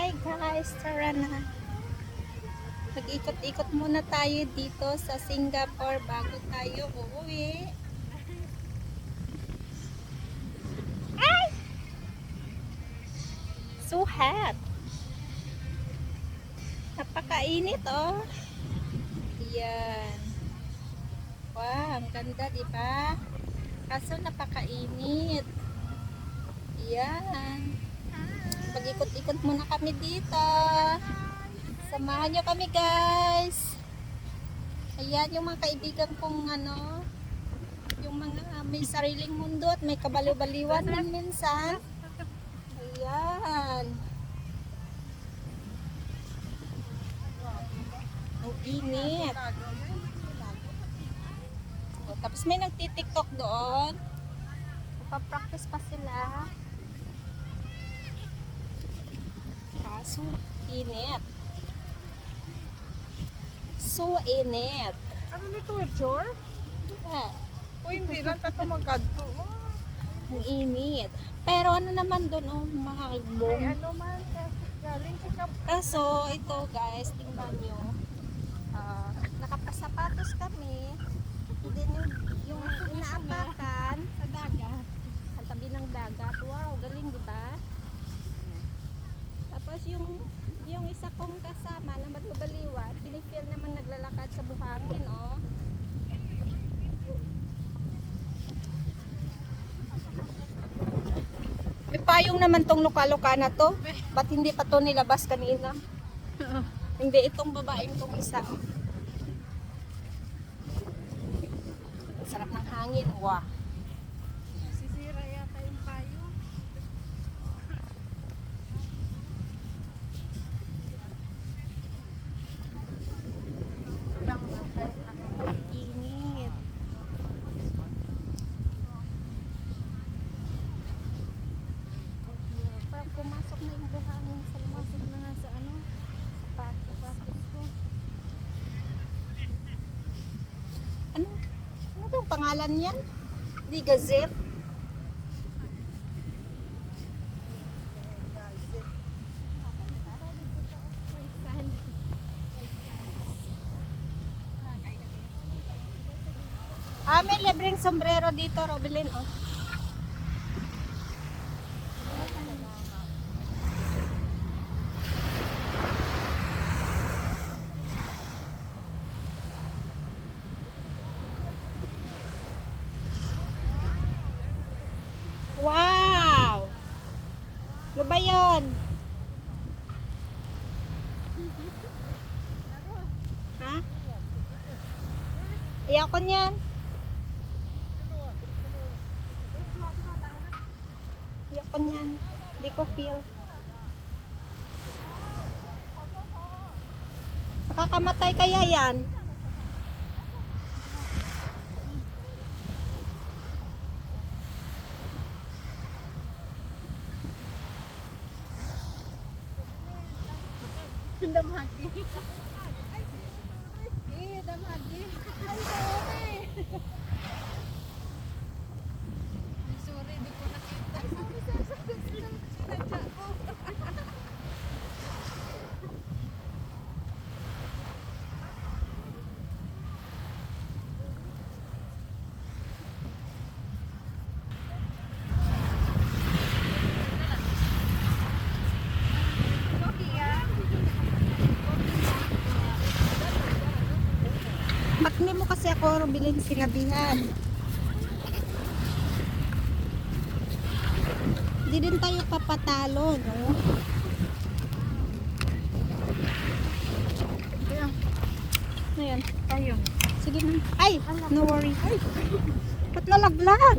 Hi guys, tara na. Mag-ikot-ikot muna tayo dito sa Singapore bago tayo uuwi. Ay! So hot. Napakainit oh. Yan. Wow, ang ganda diba? Kaso napakainit. Yan. Mag-ikot-ikot muna kami dito. Samahan nyo kami guys. Ayan yung mga kaibigan kong yung mga may sariling mundo at may kabaliw-baliwan din minsan. Ayan. Ang init. O, tapos may nagtitiktok doon. Nagpa-practice pa sila. Kaso init. So init. Ano nito, Jor? Ah, O hindi lang, tato magkadto. ang init. Pero ano naman doon, oh, mahal Ay, bong. ano man, galing sa kap... Kaso, ito guys, tingnan nyo. Nakapasapatos kami. Then yung inaapakan sa dagat. Sa tabi ng dagat. Wow, galing diba? Tapos yung isa kong kasama na matubaliwan, pinifeel naman naglalakad sa buhangin, oh. May payong naman tong luka-luka na to. Ba't hindi pa to nilabas kanina? Hindi, itong babaeng tong isa. Sarap ng hangin. Wow. Sisira yata yung payo. Init. Parang pumasok na yung buhangin sa lumasok na nga sa sapatos ko. Ano itong pangalan niyan? Di Gazette? May libreng sombrero dito, Robelin, oh. Wow! Ano ba yun? Ha? Ayoko niyan. Ayoko niyan. Hindi ko feel. Nakakamatay kaya yan? Damhagi. Eh, damhagi. Ay, sorry. Sorry, di ko nakita. Sorry. Sinadya ko. Ba't hindi mo kasi ako Robilin sinabihan? Hindi din tayo papatalo, no? Ayan. Tayo. Sige na. Ay! No worry. Ba't nalaglag?